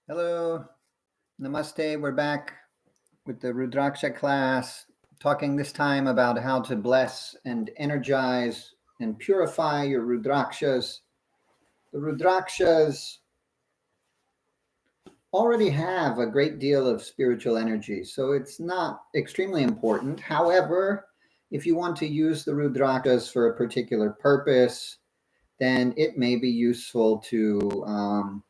Hello, namaste. We're back with the Rudraksha class, talking this time about how to bless and energize and purify your Rudrakshas. The Rudrakshas already have a great deal of spiritual energy, so it's not extremely important. However, if you want to use the Rudrakshas for a particular purpose, then it may be useful to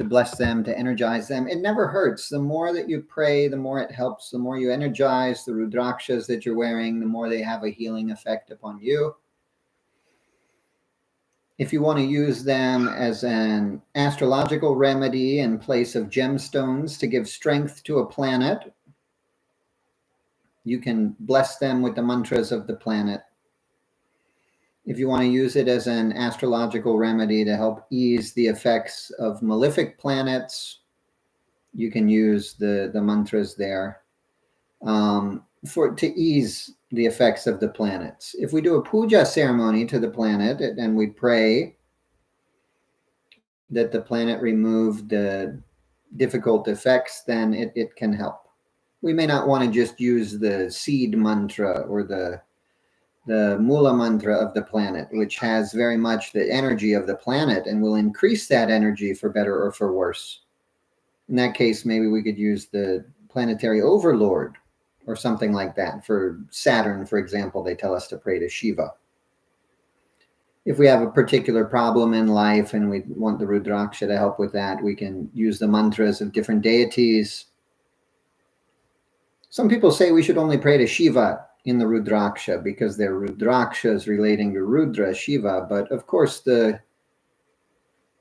bless them, to energize them. It never hurts. The more that you pray, the more it helps. The more you energize the Rudrakshas that you're wearing, the more they have a healing effect upon you. If you want to use them as an astrological remedy in place of gemstones to give strength to a planet, you can bless them with the mantras of the planet. If you want to use it as an astrological remedy to help ease the effects of malefic planets, you can use the mantras there to ease the effects of the planets. If we do a puja ceremony to the planet and we pray that the planet remove the difficult effects, then it can help. We may not want to just use the seed mantra or the Mula mantra of the planet, which has very much the energy of the planet and will increase that energy for better or for worse. In that case, maybe we could use the planetary overlord or something like that. For Saturn, for example, they tell us to pray to Shiva. If we have a particular problem in life and we want the Rudraksha to help with that, we can use the mantras of different deities. Some people say we should only pray to Shiva in the Rudraksha because they're Rudrakshas relating to Rudra, Shiva. But of course, the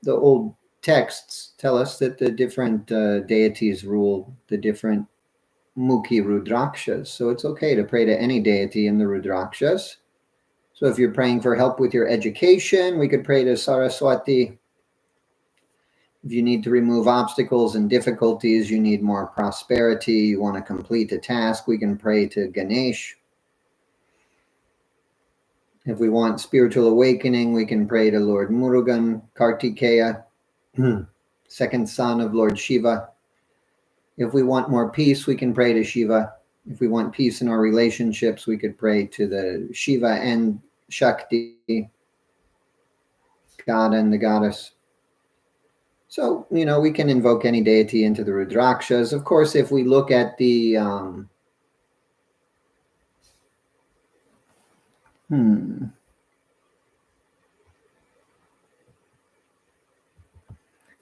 old texts tell us that the different deities rule the different Mukhi Rudrakshas. So it's okay to pray to any deity in the Rudrakshas. So if you're praying for help with your education, we could pray to Saraswati. If you need to remove obstacles and difficulties, you need more prosperity, you want to complete a task, we can pray to Ganesh. If we want spiritual awakening, we can pray to Lord Murugan, Kartikeya, second son of Lord Shiva. If we want more peace, we can pray to Shiva. If we want peace in our relationships, we could pray to the Shiva and Shakti, God and the goddess. So, we can invoke any deity into the Rudrakshas. Of course, if we look at the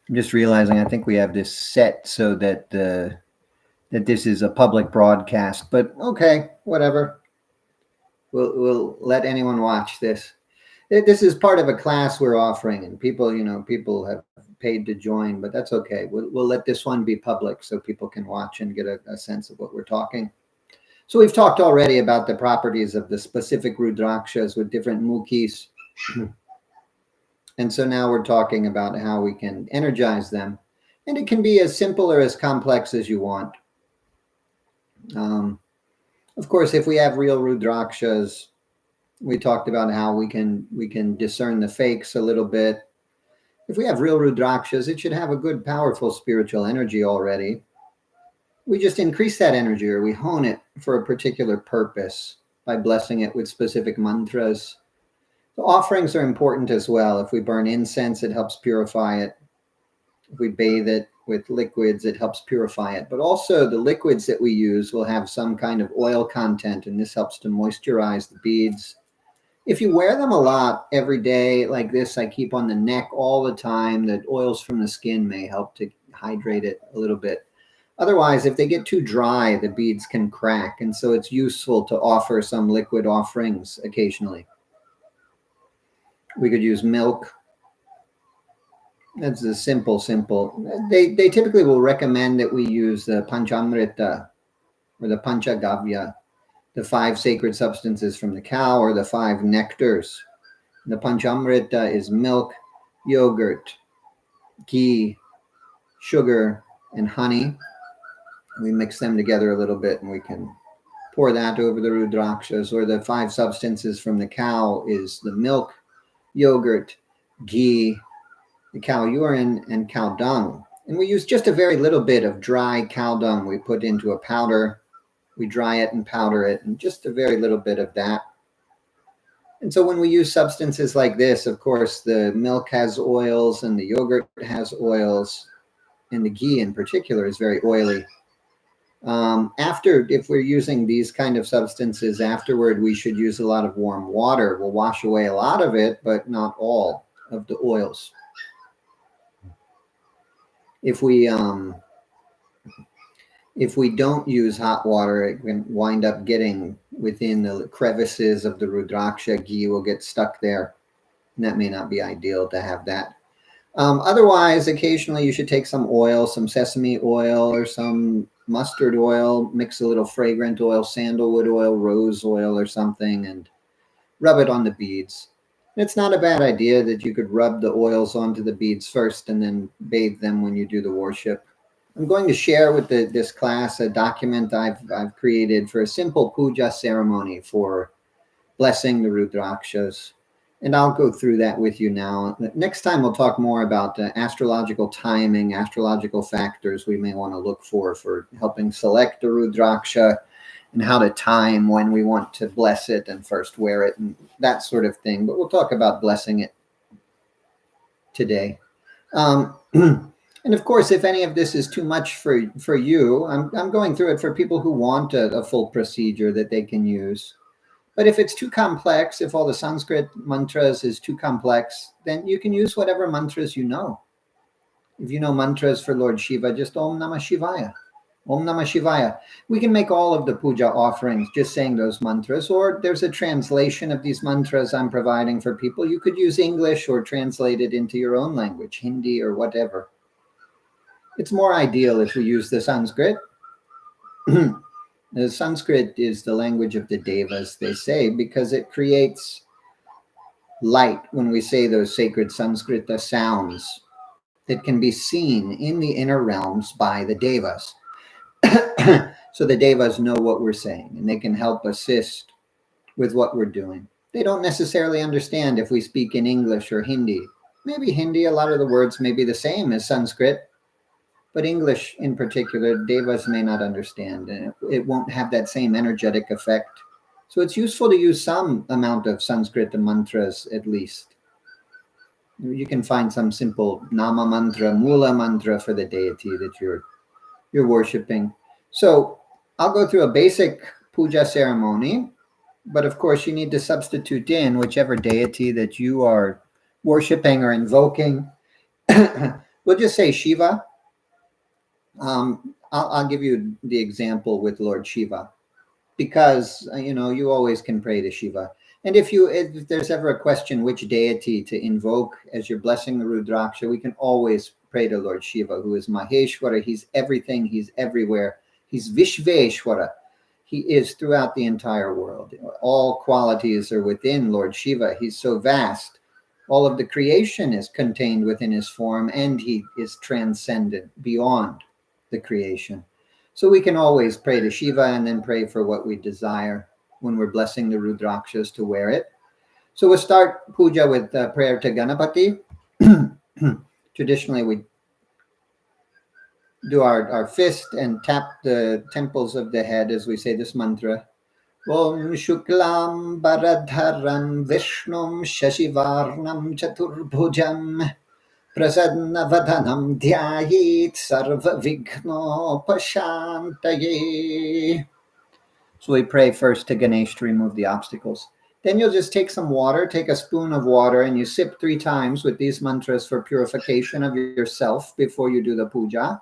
I'm just realizing I think we have this set so that that this is a public broadcast, but okay, whatever. We'll let anyone watch this. This is part of a class we're offering, and people have paid to join, but that's okay. We'll let this one be public so people can watch and get a sense of what we're talking. So we've talked already about the properties of the specific Rudrakshas with different Mukhis. And so now we're talking about how we can energize them. And it can be as simple or as complex as you want. Of course, if we have real Rudrakshas, we talked about how we can discern the fakes a little bit. If we have real Rudrakshas, it should have a good, powerful spiritual energy already. We just increase that energy, or we hone it for a particular purpose by blessing it with specific mantras. The offerings are important as well. If we burn incense, it helps purify it. If we bathe it with liquids, it helps purify it. But also the liquids that we use will have some kind of oil content, and this helps to moisturize the beads. If you wear them a lot every day like this, I keep on the neck all the time, the oils from the skin may help to hydrate it a little bit. Otherwise, if they get too dry, the beads can crack, and so it's useful to offer some liquid offerings occasionally. We could use milk. That's a simple. They typically will recommend that we use the Panchamrita or the Panchagavya, the 5 sacred substances from the cow, or the 5 nectars. The Panchamrita is milk, yogurt, ghee, sugar, and honey. We mix them together a little bit and we can pour that over the Rudrakshas. Or the 5 substances from the cow is the milk, yogurt, ghee, the cow urine, and cow dung. And we use just a very little bit of dry cow dung. We put into a powder, we dry it and powder it, and just a very little bit of that. And so when we use substances like this, of course, the milk has oils and the yogurt has oils, and the ghee in particular is very oily. If we're using these kind of substances afterward, we should use a lot of warm water. We'll wash away a lot of it, but not all of the oils. If we don't use hot water, it can wind up getting within the crevices of the Rudraksha. Ghee will get stuck there, and that may not be ideal to have that. Otherwise, occasionally you should take some oil, some sesame oil or some mustard oil, mix a little fragrant oil, sandalwood oil, rose oil or something, and rub it on the beads. And it's not a bad idea that you could rub the oils onto the beads first and then bathe them when you do the worship. I'm going to share with this class a document I've created for a simple puja ceremony for blessing the Rudrakshas. And I'll go through that with you now. Next time we'll talk more about astrological timing, astrological factors we may want to look for helping select the Rudraksha, and how to time when we want to bless it and first wear it and that sort of thing. But we'll talk about blessing it today. And of course, if any of this is too much for you, I'm going through it for people who want a full procedure that they can use. But if it's too complex, if all the Sanskrit mantras is too complex, then you can use whatever mantras you know. If you know mantras for Lord Shiva, just Om Namah Shivaya. Om Namah Shivaya. We can make all of the puja offerings just saying those mantras, or there's a translation of these mantras I'm providing for people. You could use English or translate it into your own language, Hindi or whatever. It's more ideal if we use the Sanskrit. The Sanskrit is the language of the devas, they say, because it creates light when we say those sacred Sanskrita sounds that can be seen in the inner realms by the devas. So the devas know what we're saying, and they can help assist with what we're doing. They don't necessarily understand if we speak in English or Hindi. Maybe Hindi, a lot of the words may be the same as Sanskrit, but English in particular, devas may not understand, and it won't have that same energetic effect. So it's useful to use some amount of Sanskrit mantras at least. You can find some simple nama mantra, mula mantra for the deity that you're worshiping. So I'll go through a basic puja ceremony, but of course you need to substitute in whichever deity that you are worshiping or invoking. We'll just say Shiva. I'll give you the example with Lord Shiva, because you always can pray to Shiva. And if there's ever a question which deity to invoke as you're blessing the Rudraksha, we can always pray to Lord Shiva, who is Maheshwara. He's everything. He's everywhere. He's Vishveshwara. He is throughout the entire world. All qualities are within Lord Shiva. He's so vast. All of the creation is contained within his form, and he is transcendent beyond the creation. So we can always pray to Shiva and then pray for what we desire when we're blessing the Rudrakshas to wear it. So we'll start puja with prayer to Ganapati. Traditionally, we do our fist and tap the temples of the head as we say this mantra. Om Shuklam Baradharam Vishnum Shashivarnam Chaturbhujam Prasadnavadhanam Dhyayit Sarva Vigno Pashantaye. So we pray first to Ganesh to remove the obstacles. Then you'll just take some water, take a spoon of water, and you sip 3 times with these mantras for purification of yourself before you do the puja.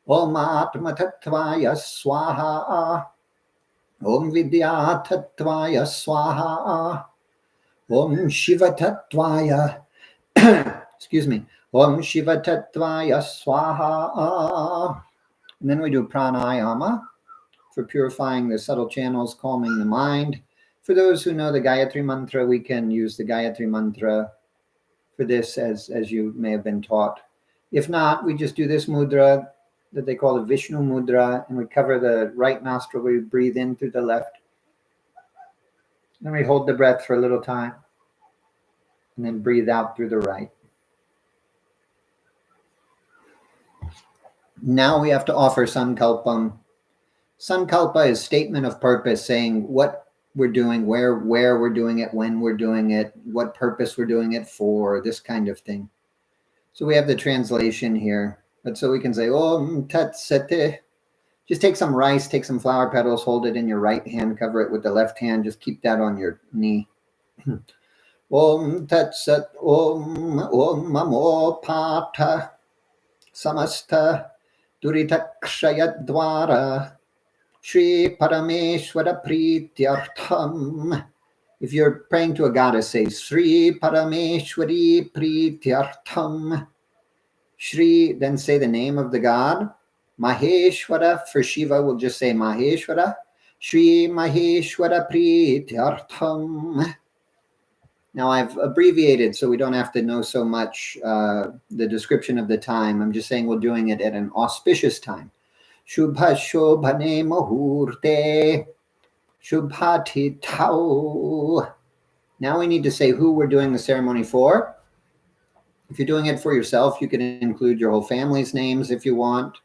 Om Atma Tattvaya Swaha. Om Vidya Tattvaya Swaha. Om Shiva Tattvaya. Excuse me. Om Shiva Tattvaya Swaha. And then we do pranayama for purifying the subtle channels, calming the mind. For those who know the Gayatri Mantra, we can use the Gayatri Mantra for this as you may have been taught. If not, we just do this mudra that they call the Vishnu mudra, and we cover the right nostril. We breathe in through the left. Then we hold the breath for a little time, and then breathe out through the right. Now we have to offer sankalpam. Sankalpa is statement of purpose, saying what we're doing, where we're doing it, when we're doing it, what purpose we're doing it for, this kind of thing. So we have the translation here. But so we can say, Om Tat Sate. Just take some rice, take some flower petals, hold it in your right hand, cover it with the left hand. Just keep that on your knee. Om Tat Sat Om Mamo Pata Samasta Duritakshaya Dwara Shri Parameshwara Prityartham. If you're praying to a goddess, say Sri Parameshwari Prityartham. Shri, then say the name of the god. Maheshwara, for Shiva, we'll just say Maheshwara. Shri Maheshwara Prityartham. Now I've abbreviated so we don't have to know so much the description of the time. I'm just saying we're doing it at an auspicious time. Shubha Shobhane Muhurte Shubhati Tau. Now we need to say who we're doing the ceremony for. If you're doing it for yourself, you can include your whole family's names if you want.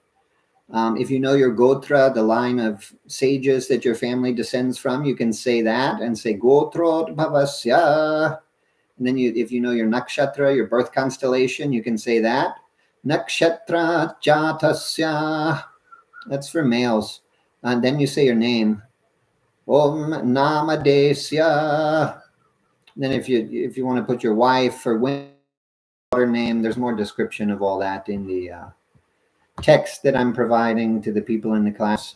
If you know your gotra, the line of sages that your family descends from, you can say that and say Gotrod Bhavasya. And then if you know your nakshatra, your birth constellation, you can say that. Nakshatra Jatasya. That's for males. And then you say your name. Om Namadesya. Then if you want to put your wife or daughter name, there's more description of all that in the text that I'm providing to the people in the class.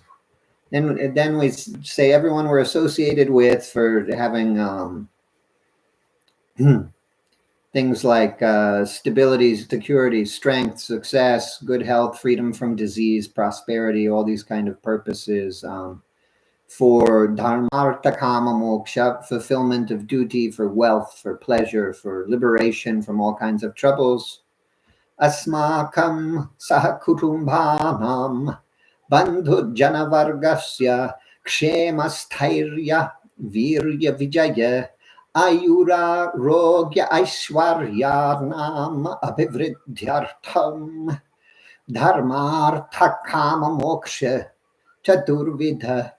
Then we say everyone we're associated with for having things like stability, security, strength, success, good health, freedom from disease, prosperity, all these kind of purposes. For dharmartha kama moksha, fulfillment of duty, for wealth, for pleasure, for liberation from all kinds of troubles. Asmakam sahakutumbhanam bandhu janavargasya kshema sthairya virya vijaya ayura rogya aishwaryarnam abhivriddhyartham dharmartha kama moksha chaturvidha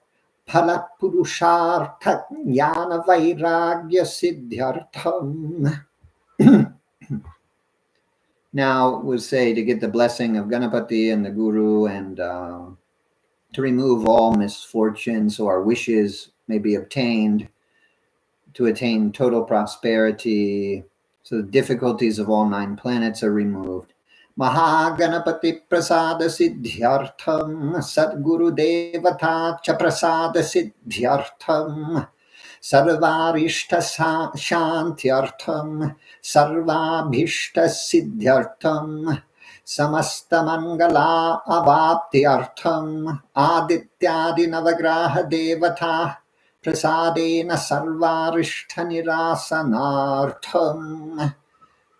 phala purushartha jnana vairagya siddhyartham. Now we'll say to get the blessing of Ganapati and the Guru and to remove all misfortune so our wishes may be obtained, to attain total prosperity, so the difficulties of all 9 planets are removed. Mahaganapati prasada siddhyartham Sadguru devata cha prasada siddhyartham Sarvarishta shantyartham Sarvabhishta siddhyartham Samasta mangala avaptyartham Adityadi navagraha devata Prasadena sarvarishta nirasanartham.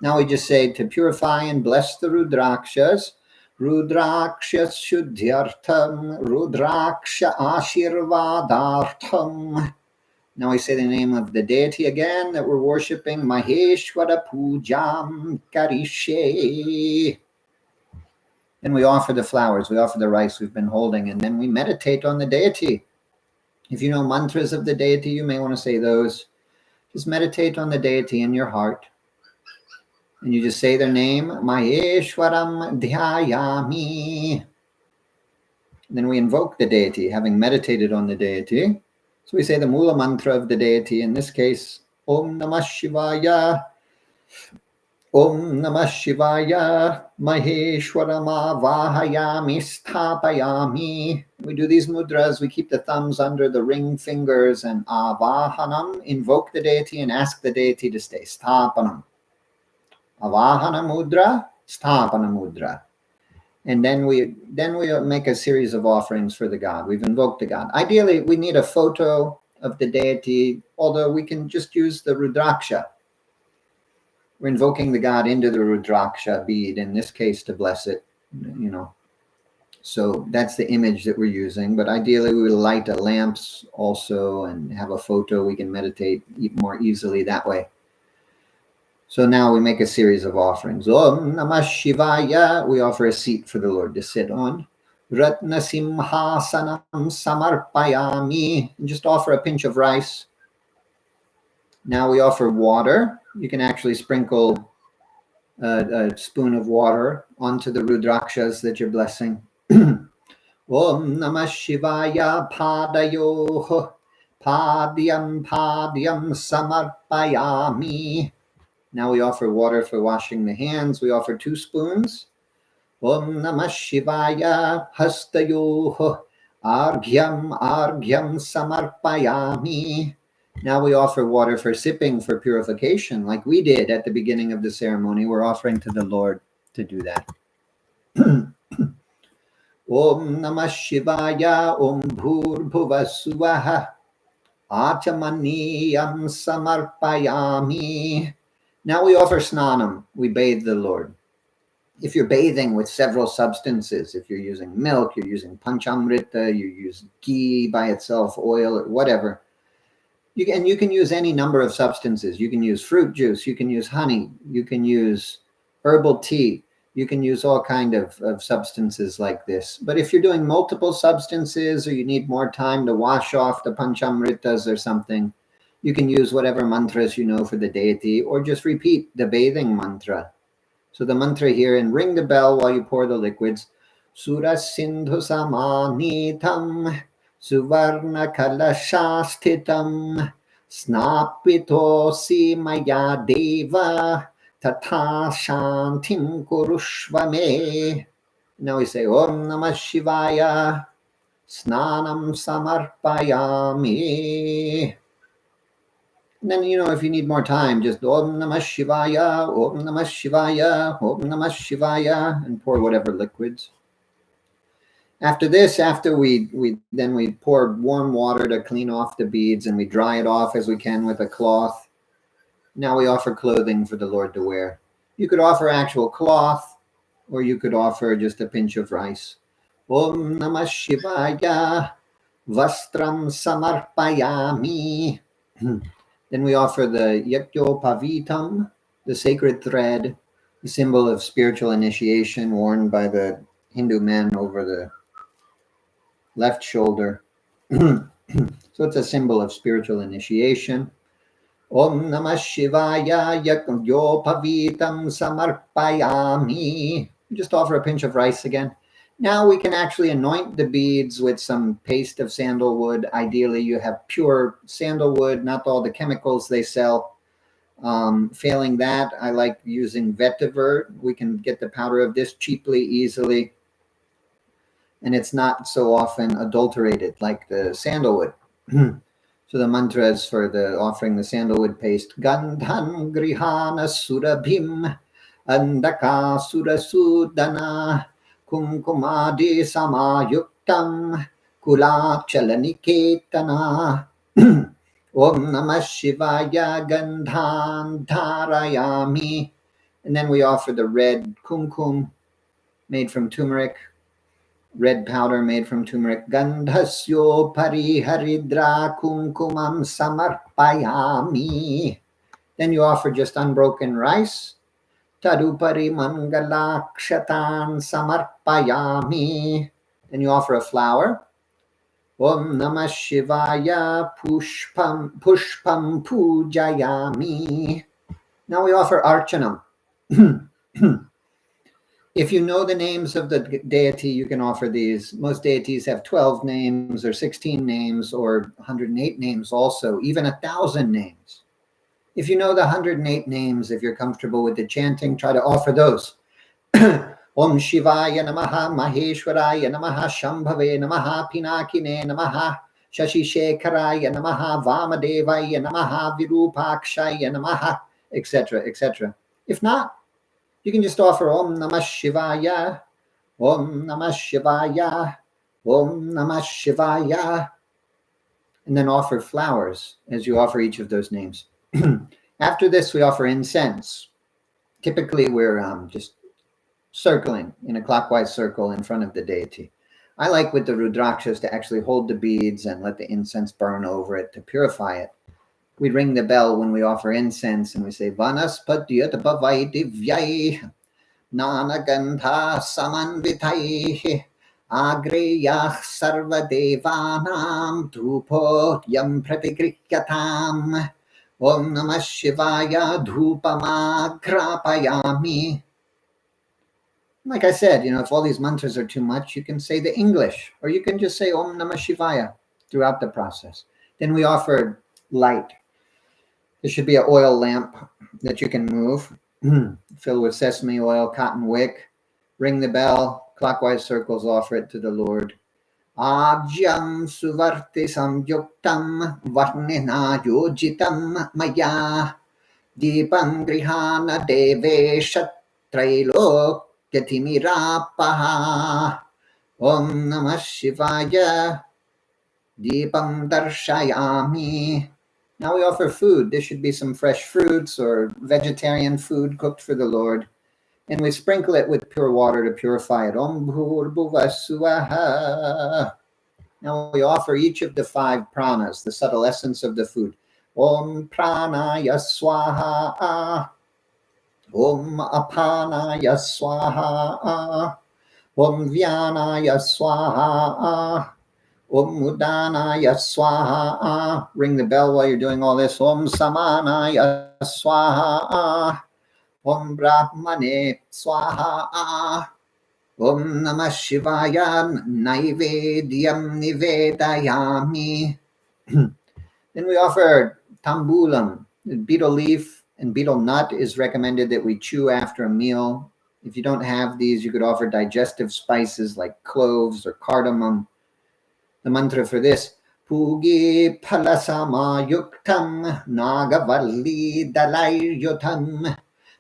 Now we just say to purify and bless the Rudrakshas. Rudrakshas shuddhyartham Rudraksha ashirvadartham. Now we say the name of the deity again that we're worshipping. Maheshwara Pujam Karishe. Then we offer the flowers, we offer the rice we've been holding, and then we meditate on the deity. If you know mantras of the deity, you may want to say those. Just meditate on the deity in your heart. And you just say their name, Maheshwaram Dhyayami. And then we invoke the deity, having meditated on the deity. So we say the Mula mantra of the deity, in this case, Om Namah Shivaya, Om Namah Shivaya, Maheshwaram Avahayami Sthapayami. We do these mudras, we keep the thumbs under the ring fingers and Avahanam, invoke the deity and ask the deity to stay. Sthapanam. Avahana mudra, Sthapana mudra. And then we make a series of offerings for the god. We've invoked the god. Ideally, we need a photo of the deity, although we can just use the Rudraksha. We're invoking the god into the Rudraksha bead, in this case, to bless it, you know. So that's the image that we're using. But ideally, we will light lamps also and have a photo. We can meditate more easily that way. So now we make a series of offerings. Om Namah Shivaya. We offer a seat for the Lord to sit on. Ratna Simhasanam Samarpayami. And just offer a pinch of rice. Now we offer water. You can actually sprinkle a spoon of water onto the rudrakshas that you're blessing. Om Namah Shivaya Padayoh Padyam Samarpayami. Now we offer water for washing the hands. We offer 2 spoons. Om Namah Shivaya Hastayoh Argyam Samarpayami. Now we offer water for sipping for purification, like we did at the beginning of the ceremony. We're offering to the Lord to do that. Om Namah Shivaya Om Bhur-Bhuvah-Suvah Achamaniyam Samarpayami. Now we offer snanam. We bathe the Lord. If you're bathing with several substances, if you're using milk, you're using panchamrita, you use ghee by itself, oil, or whatever, you can use any number of substances. You can use fruit juice, you can use honey, you can use herbal tea, you can use all kind of substances like this. But if you're doing multiple substances, or you need more time to wash off the panchamritas or something, you can use whatever mantras you know for the deity, or just repeat the bathing mantra. So the mantra here, and ring the bell while you pour the liquids. Sura Sindhu Samanitam Suvarna Kalashastitam Snapitosi Maya Deva Tata Shantim Kurushvame. Now we say Om Namah Shivaya Snanam Samarpayami. And then, if you need more time, just Om Namah Shivaya, Om Namah Shivaya, Om Namah Shivaya, and pour whatever liquids. After this, we pour warm water to clean off the beads, and we dry it off as we can with a cloth. Now we offer clothing for the Lord to wear. You could offer actual cloth, or you could offer just a pinch of rice. Om Namah Shivaya, Vastram Samarpayami. Then we offer the Yakyopavitam, the sacred thread, the symbol of spiritual initiation worn by the Hindu men over the left shoulder. So it's a symbol of spiritual initiation. Om Namah Shivaya Yakyopavitam Samarpayami. Just offer a pinch of rice again. Now we can actually anoint the beads with some paste of sandalwood. Ideally, you have pure sandalwood, not all the chemicals they sell. Failing that, I like using vetiver. We can get the powder of this cheaply, easily. And it's not so often adulterated like the sandalwood. So the mantras for the offering the sandalwood paste. Gandhan grihana surabhim andaka surasudana kumkumadi samayuktam kulachalaniketana. Om Namah Shivaya Gandhan Dharayami. And then we offer the red kumkum made from turmeric, red powder made from turmeric. Gandhasyo pariharidra kumkumam samarpayami. Then you offer just unbroken rice. Tadupari mangalakshatan samarpayami. Then you offer a flower. Om Namah Shivaya pushpam pujayami. Now we offer archanam. If you know the names of the deity, you can offer these. Most deities have 12 names or 16 names or 108 names also, even 1,000 names. If you know the 108 names, if you're comfortable with the chanting, try to offer those. Om Shivaya Namaha Maheshwaraya Namaha Shambhave Namaha Pinakine Namaha Shashi Shekharaya Namaha Vamadevaya Namaha Virupakshaya Namaha, etc., etc. If not, you can just offer Om Namah Shivaya, Om Namah Shivaya, Om Namah Shivaya, and then offer flowers as you offer each of those names. After this, we offer incense. Typically, we're just circling in a clockwise circle in front of the deity. I like with the Rudrakshas to actually hold the beads and let the incense burn over it to purify it. We ring the bell when we offer incense and we say, Vanaspatiyatapavai divyai Nanagandha samanvithai Agreyah sarvadevanam Dhupotyam pratigrihyatam Om Namah Shivaya Dhupamagrapayami. Like I said, if all these mantras are too much, you can say the English, or you can just say Om Namah Shivaya throughout the process. Then we offer light. There should be an oil lamp that you can move, filled with sesame oil, cotton wick. Ring the bell, clockwise circles, offer it to the Lord. Ajyam suvarti samyuktam varnina yojitam maya Deepam grihana devesha trailokyatimirapaha Om Namah Shivaya Deepam darshayami. Now we offer food. There should be some fresh fruits or vegetarian food cooked for the Lord. And we sprinkle it with pure water to purify it. Om Bhurbuva Suvaha. Now we offer each of the 5 pranas, the subtle essence of the food. Om Pranaya Swaha. Om Apanaya Swaha. Om Vyanaya Swaha. Om Udanaya Swaha. Ring the bell while you're doing all this. Om Samanaya Swaha. Om Brahmane Swaha. Om Namah Shivaya Naivedyam Nivedayami. Then we offer tambulam. Betel leaf and betel nut is recommended that we chew after a meal. If you don't have these, you could offer digestive spices like cloves or cardamom. The mantra for this, Pugi Palasama Yuktam Nagavalli Dalayutam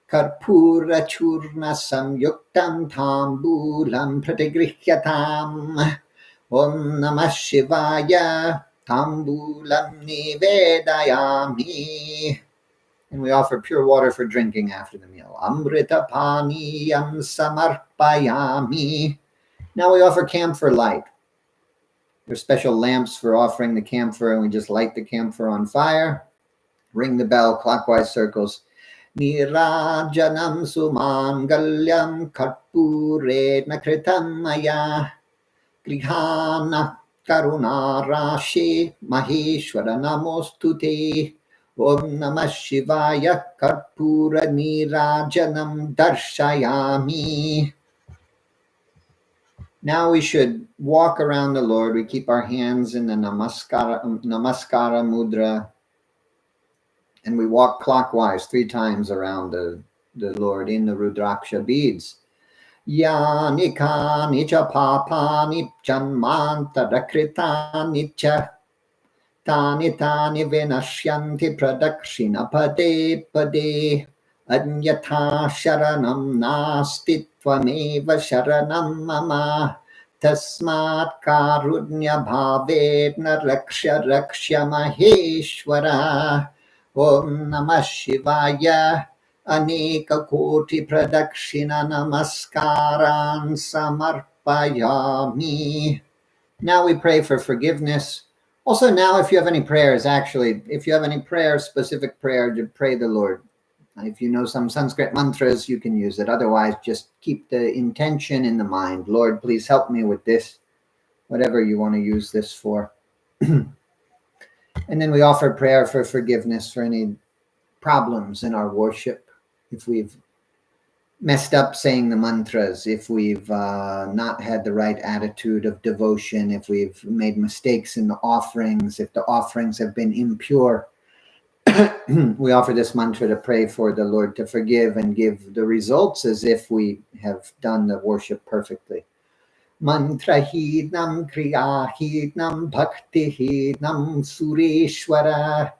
Karpura Churna Samyuktam Tambulam Pratigrihyatam Om Namah Shivaya Tambulam Nivedayami. And we offer pure water for drinking after the meal. Amrita Paniyam Samarpayami. Now we offer camphor light. There's special lamps for offering the camphor, and we just light the camphor on fire. Ring the bell, clockwise circles. Nirajanam sumangalyam karpurena kritam maya grihana karuna rashi maheshwara namostute Om Namah Shivaya karpura nirajanam darshayami. Now we should walk around the Lord. We keep our hands in the namaskara mudra, and we walk clockwise 3 times around the Lord in the Rudraksha beads. Yani kani cha papani janmantara cha tani vinashyanti pradakshina pade pade anyatha sharanam nasti tvameva sharanam mama tasmat karunya bhavedna raksha maheshwara Om Namah Shivaya Aneka Koti Pradakshina Namaskaran Samarpayami. Now we pray for forgiveness. Also now, if you have any prayers, if you have any specific prayer to pray the Lord. If you know some Sanskrit mantras, you can use it. Otherwise, just keep the intention in the mind. Lord, please help me with this, whatever you want to use this for. And then we offer prayer for forgiveness for any problems in our worship. If we've messed up saying the mantras, if we've not had the right attitude of devotion, if we've made mistakes in the offerings, if the offerings have been impure, we offer this mantra to pray for the Lord to forgive and give the results as if we have done the worship perfectly. Mantrahidnam kriyahidnam bhaktihidnam sureshwara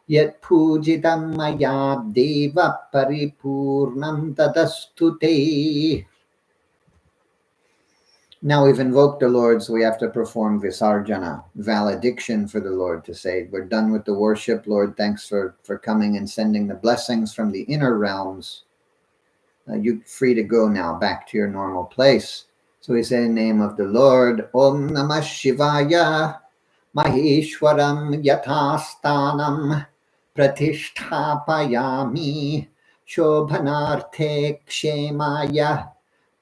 yat pujitam maya deva paripurnam tadastute. Now we've invoked the Lord, so we have to perform visarjana, valediction for the Lord, to say, we're done with the worship. Lord, thanks for coming and sending the blessings from the inner realms. You're free to go now back to your normal place. So we say in the name of the Lord, Om Namah Shivaya, Maheshwaram Yathastanam, pratisthapayami shobhanarthe kshemaya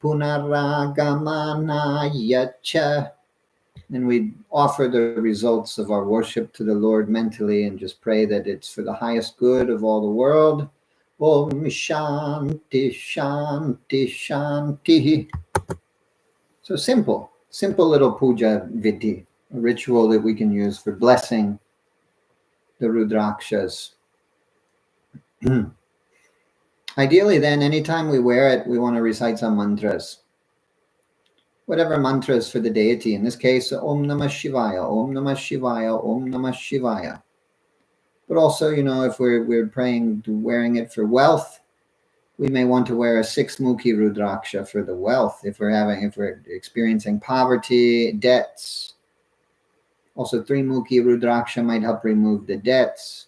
punaragamanaya cha. And we offer the results of our worship to the Lord mentally and just pray that it's for the highest good of all the world. Om Shanti Shanti Shanti. So simple little puja vidhi, a ritual that we can use for blessing the Rudrakshas. Ideally, then, anytime we wear it, we want to recite some mantras. Whatever mantras for the deity. In this case, Om Namah Shivaya, Om Namah Shivaya, Om Namah Shivaya. But also, if we're praying, wearing it for wealth, we may want to wear a 6-mukhi Rudraksha for the wealth. If we're experiencing poverty, debts. Also, 3-mukhi Rudraksha might help remove the debts.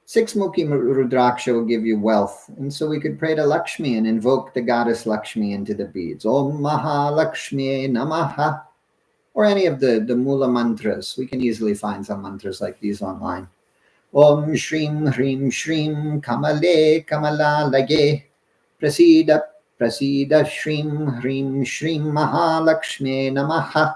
6-mukhi Rudraksha will give you wealth. And so we could pray to Lakshmi and invoke the goddess Lakshmi into the beads. Om Mahalakshmi Namaha. Or any of the Mula mantras. We can easily find some mantras like these online. Om Shrim Hrim Shrim Kamale Kamala Lage Prasida Prasida Shrim Hrim Shrim Mahalakshmi Namaha.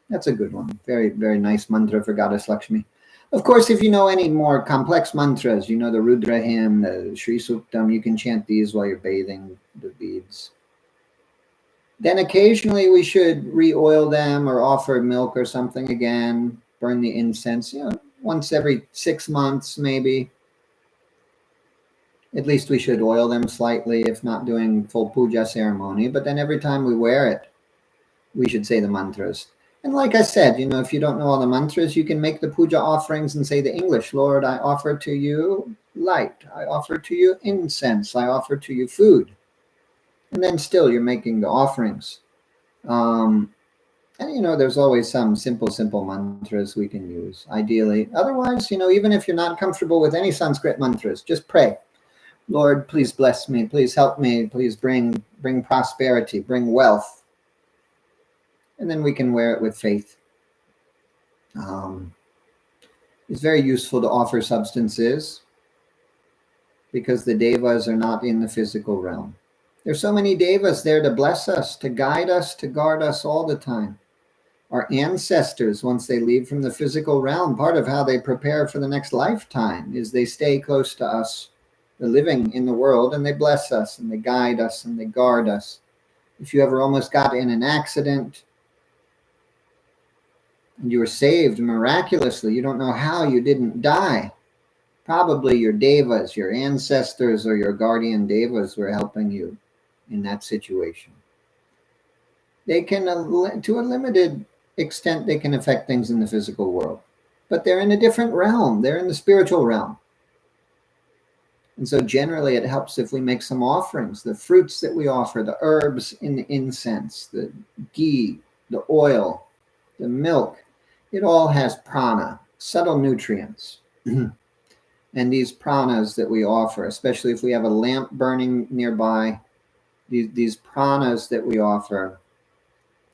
That's a good one. Very, very nice mantra for Goddess Lakshmi. Of course, if you know any more complex mantras, the Rudra hymn, the Sri Suktam, you can chant these while you're bathing the beads. Then occasionally we should re-oil them or offer milk or something again, burn the incense, once every 6 months maybe. At least we should oil them slightly if not doing full puja ceremony. But then every time we wear it, we should say the mantras. And like I said, if you don't know all the mantras, you can make the puja offerings and say the English. Lord, I offer to you light. I offer to you incense. I offer to you food. And then still you're making the offerings. And there's always some simple mantras we can use, ideally. Otherwise, even if you're not comfortable with any Sanskrit mantras, just pray. Lord, please bless me. Please help me. Please bring prosperity, bring wealth. And then we can wear it with faith. It's very useful to offer substances because the devas are not in the physical realm. There's so many devas there to bless us, to guide us, to guard us all the time. Our ancestors, once they leave from the physical realm, part of how they prepare for the next lifetime is they stay close to us. They're living in the world and they bless us and they guide us and they guard us. If you ever almost got in an accident and you were saved miraculously, you don't know how you didn't die. Probably your devas, your ancestors or your guardian devas were helping you in that situation. They can, to a limited extent, they can affect things in the physical world. But they're in a different realm. They're in the spiritual realm. And so generally it helps if we make some offerings. The fruits that we offer, the herbs in the incense, the ghee, the oil, the milk, it all has prana, subtle nutrients. And these pranas that we offer, especially if we have a lamp burning nearby, these pranas that we offer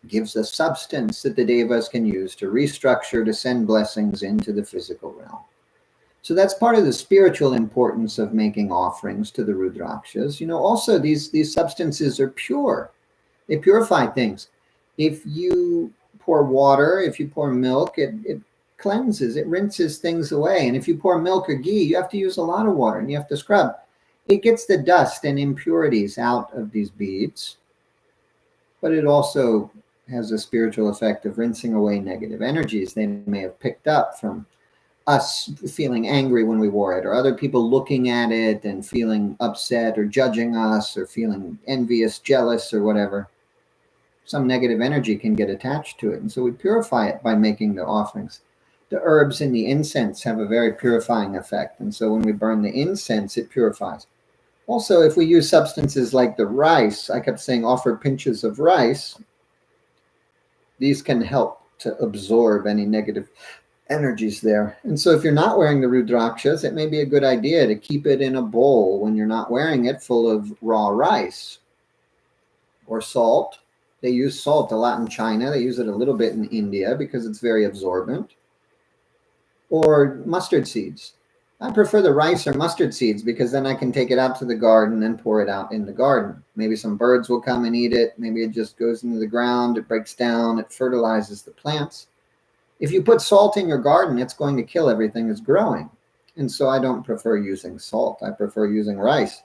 gives us substance that the devas can use to restructure, to send blessings into the physical realm. So that's part of the spiritual importance of making offerings to the Rudrakshas. Also these substances are pure. They purify things. If you pour water, if you pour milk, it cleanses, it rinses things away. And if you pour milk or ghee, you have to use a lot of water and you have to scrub. It gets the dust and impurities out of these beads, but it also has a spiritual effect of rinsing away negative energies they may have picked up from us feeling angry when we wore it, or other people looking at it and feeling upset or judging us or feeling envious, jealous, or whatever. Some negative energy can get attached to it. And so we purify it by making the offerings. The herbs in the incense have a very purifying effect. And so when we burn the incense, it purifies. Also, if we use substances like the rice, I kept saying offer pinches of rice. These can help to absorb any negative energies there. And so if you're not wearing the Rudrakshas, it may be a good idea to keep it in a bowl when you're not wearing it, full of raw rice or salt. They use salt a lot in China. They use it a little bit in India because it's very absorbent. Or mustard seeds. I prefer the rice or mustard seeds because then I can take it out to the garden and pour it out in the garden. Maybe some birds will come and eat it. Maybe it just goes into the ground, it breaks down, it fertilizes the plants. If you put salt in your garden, it's going to kill everything that's growing. And so I don't prefer using salt. I prefer using rice.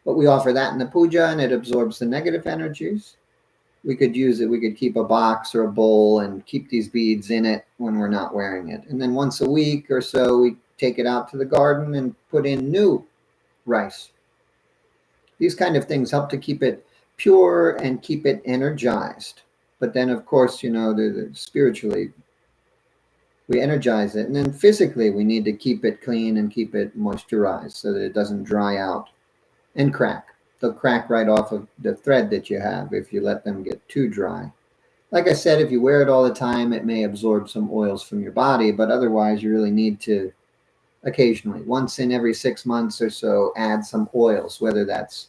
But we offer that in the puja and it absorbs the negative energies. We could use it. We could keep a box or a bowl and keep these beads in it when we're not wearing it. And then once a week or so, we take it out to the garden and put in new rice. These kind of things help to keep it pure and keep it energized. But then, of course, spiritually, we energize it. And then physically, we need to keep it clean and keep it moisturized so that it doesn't dry out and crack. They'll crack right off of the thread that you have if you let them get too dry. Like I said, if you wear it all the time, it may absorb some oils from your body, but otherwise you really need to occasionally, once in every 6 months or so, add some oils, whether that's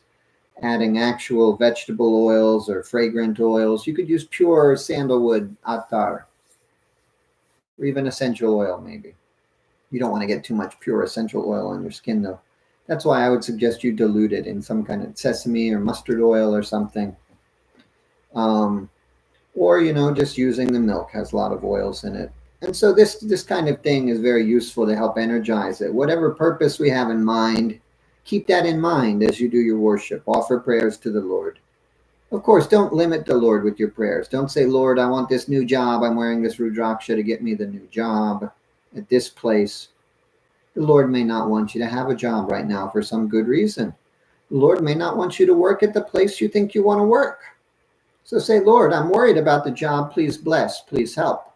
adding actual vegetable oils or fragrant oils. You could use pure sandalwood attar or even essential oil maybe. You don't want to get too much pure essential oil on your skin though. That's why I would suggest you dilute it in some kind of sesame or mustard oil or something. Or, just using the milk has a lot of oils in it. And so this kind of thing is very useful to help energize it. Whatever purpose we have in mind, keep that in mind as you do your worship. Offer prayers to the Lord. Of course, don't limit the Lord with your prayers. Don't say, Lord, I want this new job. I'm wearing this Rudraksha to get me the new job at this place. The Lord may not want you to have a job right now for some good reason. The Lord may not want you to work at the place you think you want to work. So say, Lord, I'm worried about the job. Please bless. Please help.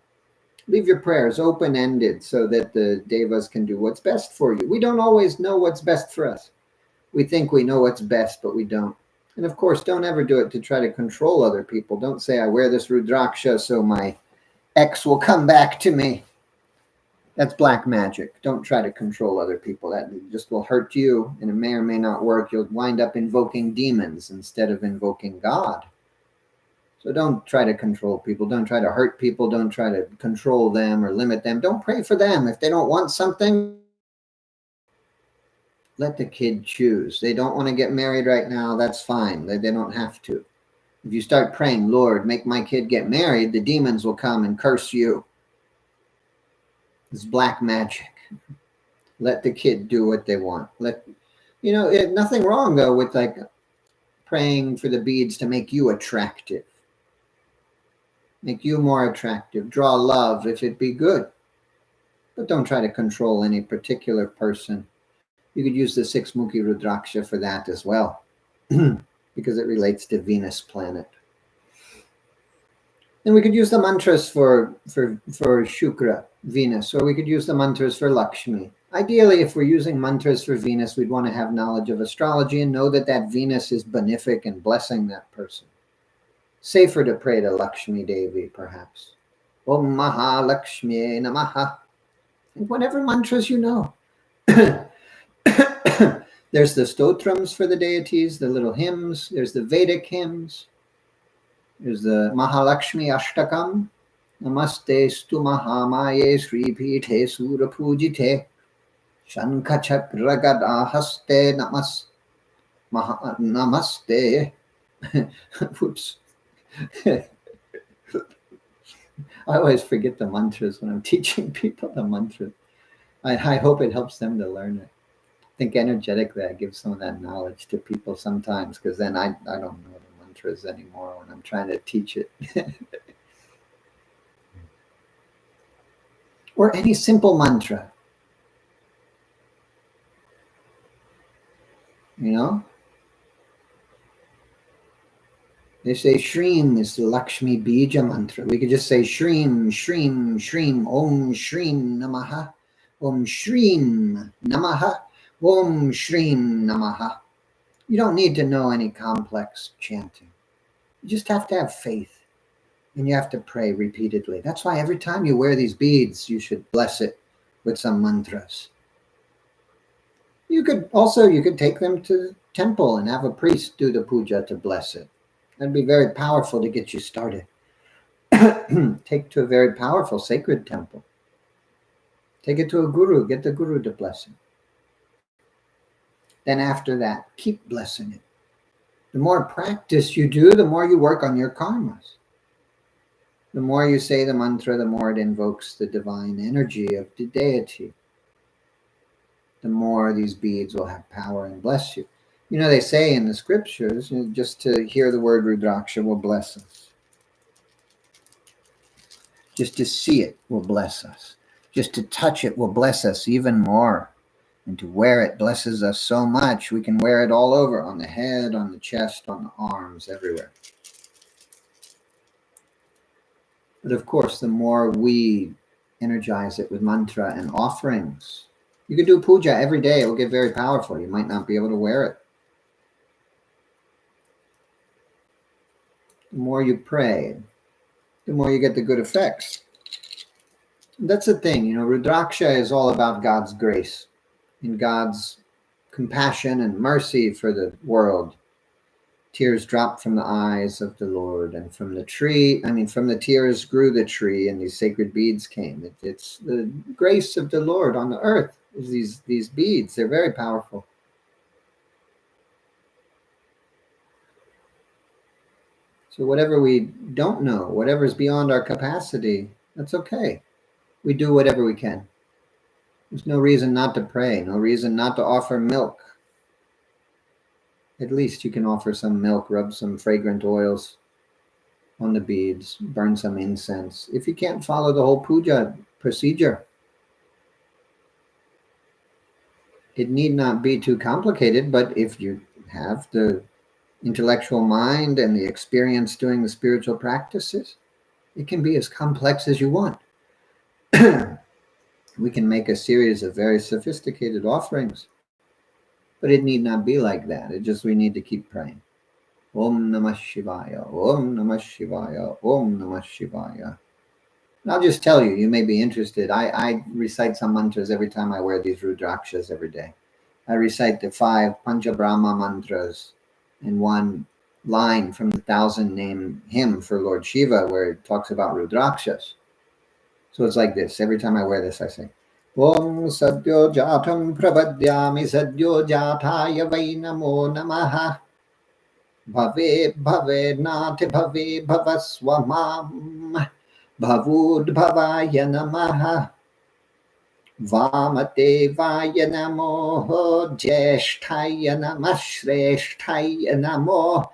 Leave your prayers open-ended so that the devas can do what's best for you. We don't always know what's best for us. We think we know what's best, but we don't. And of course, don't ever do it to try to control other people. Don't say, I wear this Rudraksha so my ex will come back to me. That's black magic. Don't try to control other people. That just will hurt you, and it may or may not work. You'll wind up invoking demons instead of invoking God. So don't try to control people. Don't try to hurt people. Don't try to control them or limit them. Don't pray for them. If they don't want something, let the kid choose. They don't want to get married right now. That's fine. They don't have to. If you start praying, Lord, make my kid get married, the demons will come and curse you. It's black magic. Let the kid do what they want. Nothing wrong though with like praying for the beads to make you attractive. Make you more attractive. Draw love if it be good. But don't try to control any particular person. You could use the 6-Mukhi Rudraksha for that as well. Because it relates to Venus planet. And we could use the mantras for Shukra, Venus, or we could use the mantras for Lakshmi. Ideally, if we're using mantras for Venus, we'd want to have knowledge of astrology and know that Venus is benefic and blessing that person. Safer to pray to Lakshmi Devi, perhaps. Om Maha Lakshmi Namaha. And whatever mantras you know. There's the stotrams for the deities, the little hymns. There's the Vedic hymns. There's the Mahalakshmi Ashtakam. Namaste stu Mahamaye Sri Pithe Sura Pujite. Shankha Chakra Gada Haste Namaste. Oops. I always forget the mantras when I'm teaching people the mantras. I hope it helps them to learn it. I think energetically I give some of that knowledge to people sometimes because then I don't know the mantras anymore when I'm trying to teach it. Or any simple mantra. They say Shreem is the Lakshmi Bija mantra. We could just say Shreem, Shreem, Shreem, Om Shreem Namaha, Om Shreem Namaha, Om Shreem Namaha. You don't need to know any complex chanting. You just have to have faith. And you have to pray repeatedly. That's why every time you wear these beads, you should bless it with some mantras. You could take them to the temple and have a priest do the puja to bless it. That'd be very powerful to get you started. Take to a very powerful sacred temple. Take it to a guru. Get the guru to bless it. then after that, keep blessing it. The more practice you do, the more you work on your karmas. The more you say the mantra, the more it invokes the divine energy of the deity. The more these beads will have power and bless you. You know, they say in the scriptures, just to hear the word Rudraksha will bless us. Just to see it will bless us. Just to touch it will bless us even more. And to wear it blesses us so much, we can wear it all over, on the head, on the chest, on the arms, everywhere. But of course, the more we energize it with mantra and offerings, you can do puja every day. It will get very powerful. You might not be able to wear it. The more you pray, the more you get the good effects. That's the thing, Rudraksha is all about God's grace and God's compassion and mercy for the world. Tears dropped from the eyes of the Lord, and from the tears grew the tree, and these sacred beads came. It's the grace of the Lord on the earth. These beads, they're very powerful. So whatever we don't know, whatever is beyond our capacity, that's okay. We do whatever we can. There's no reason not to pray, no reason not to offer milk. At least you can offer some milk, rub some fragrant oils on the beads, burn some incense. If you can't follow the whole puja procedure, it need not be too complicated, but if you have the intellectual mind and the experience doing the spiritual practices, it can be as complex as you want. We can make a series of very sophisticated offerings, but it need not be like that. We need to keep praying. Om Namah Shivaya, Om Namah Shivaya, Om Namah Shivaya. And I'll just tell you, you may be interested. I recite some mantras every time I wear these Rudrakshas every day. I recite the 5 Pancha Brahma mantras and one line from the 1,000-name hymn for Lord Shiva where it talks about Rudrakshas. So it's like this. Every time I wear this, I say, Om Sadyo Jatam Prabhadyami Sadyo Jataya Vai Namo Namaha Bhave Bhave Nati Bhave Bhavaswamam Bhavud Bhavaya Namaha Vamate Vaya Namo Jeshtaya Namah Shreshthaya Namo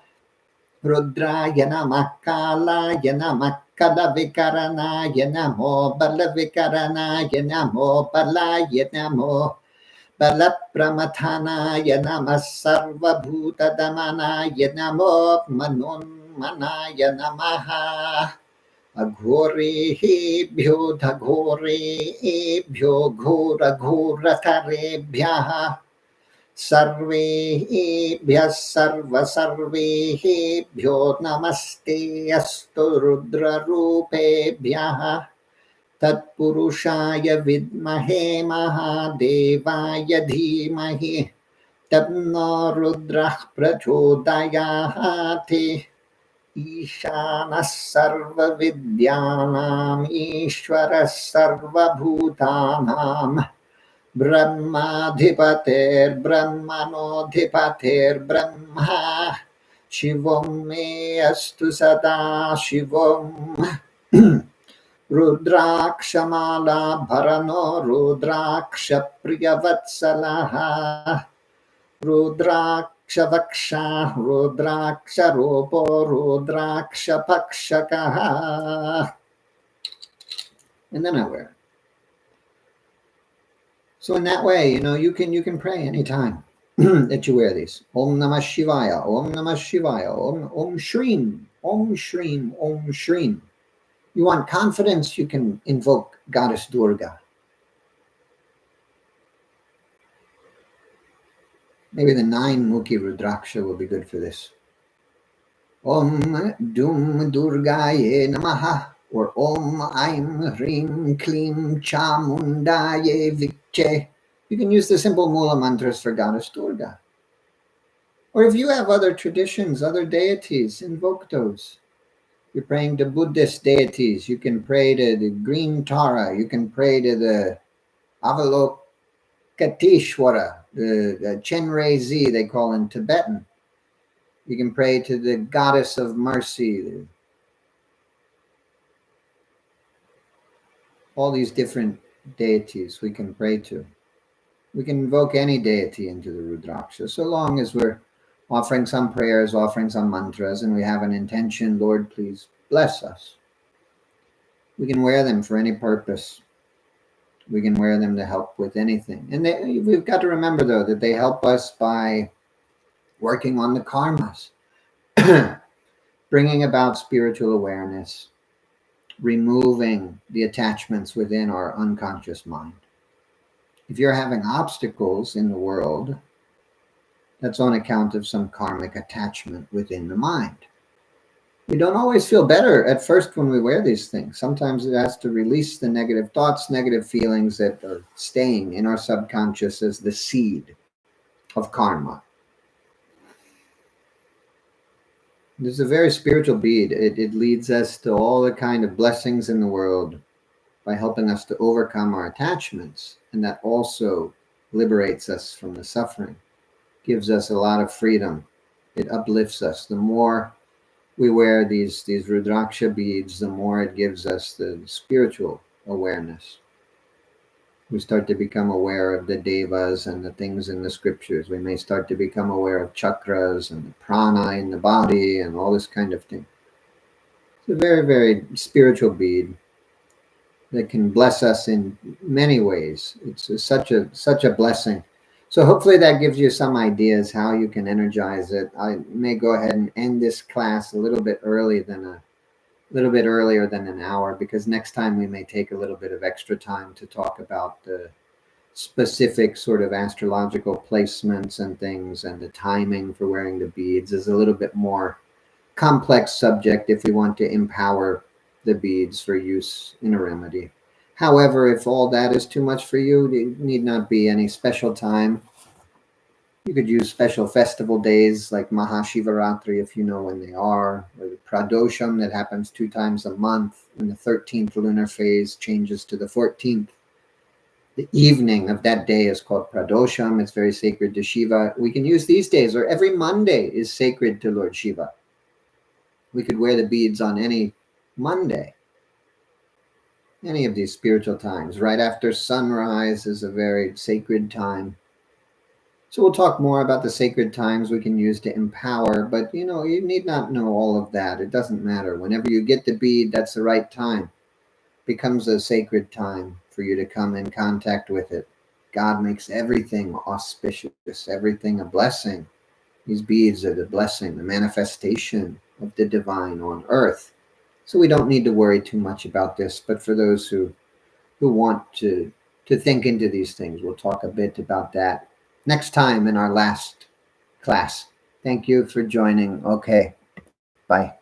Rudraya Namah Kalaya Namah Kalavikarana Namo Balavikarana Namo Balaya Namo Balapramathana Namo Sarvabhuta Damana Namo Manunmanaya Namaha Aghorehebhyo Dhaghorehebhyo Ghora Ghoratarebhyaha Sarvebhyah Sarva Sarvebhyo Namaste Astu Rudra Rupebhyah Tatpurushaya Vidmahe Mahadevaya Dhimahi Tanno Rudrah Prachodayate Ishana Sarva Vidyanam Ishvara Sarva Bhutanam Brahmadhipater Brahmanodhipater Brahma Shivam me astu sada Shivam Rudrakshamala Bharano Rudraksha Priyavatsalaha Rudraksha Vaksha Rudraksha Ropo Rudraksha Pakshakaha. And then I wear it. So in that way, you can pray anytime that you wear these. Om Namah Shivaya, Om Namah Shivaya, Om Shrim, Om Shrim, Om Shrim. You want confidence, you can invoke Goddess Durga. Maybe the 9-mukhi Rudraksha will be good for this. Om Dum Durgaye Namaha, or Om Aim Hrim Klim Chamundaye Vikche. You can use the simple Mula mantras for Goddess Durga. Or if you have other traditions, other deities, invoke those. You're praying to Buddhist deities, you can pray to the Green Tara, you can pray to the Avalokiteshvara, the Chenrei Zi, they call in Tibetan. You can pray to the goddess of mercy. All these different deities we can pray to. We can invoke any deity into the Rudraksha, so long as we're offering some prayers, offering some mantras, and we have an intention, Lord, please bless us. We can wear them for any purpose. We can wear them to help with anything. And we've got to remember, though, that they help us by working on the karmas, bringing about spiritual awareness, removing the attachments within our unconscious mind. If you're having obstacles in the world, that's on account of some karmic attachment within the mind. We don't always feel better at first when we wear these things. Sometimes it has to release the negative thoughts, negative feelings that are staying in our subconscious as the seed of karma. This is a very spiritual bead. It leads us to all the kind of blessings in the world by helping us to overcome our attachments. And that also liberates us from the suffering, gives us a lot of freedom. It uplifts us. The more we wear these Rudraksha beads, the more it gives us the spiritual awareness. We start to become aware of the devas and the things in the scriptures. We may start to become aware of chakras and the prana in the body and all this kind of thing. It's a very, very spiritual bead that can bless us in many ways. It's such a blessing. So hopefully that gives you some ideas how you can energize it. I may go ahead and end this class a little bit earlier than an hour, because next time we may take a little bit of extra time to talk about the specific sort of astrological placements and things, and the timing for wearing the beads is a little bit more complex subject if we want to empower the beads for use in a remedy. However, if all that is too much for you, it need not be any special time. You could use special festival days like Mahashivaratri, if you know when they are, or the Pradosham that happens 2 times a month when the 13th lunar phase changes to the 14th. The evening of that day is called Pradosham. It's very sacred to Shiva. We can use these days, or every Monday is sacred to Lord Shiva. We could wear the beads on any Monday. Any of these spiritual times. Right after sunrise is a very sacred time. So we'll talk more about the sacred times we can use to empower, but you need not know all of that. It doesn't matter. Whenever you get the bead, that's the right time. It becomes a sacred time for you to come in contact with it. God makes everything auspicious, everything a blessing. These beads are the blessing, the manifestation of the divine on earth. So we don't need to worry too much about this, but for those who want to think into these things, we'll talk a bit about that next time in our last class. Thank you for joining. Okay, bye.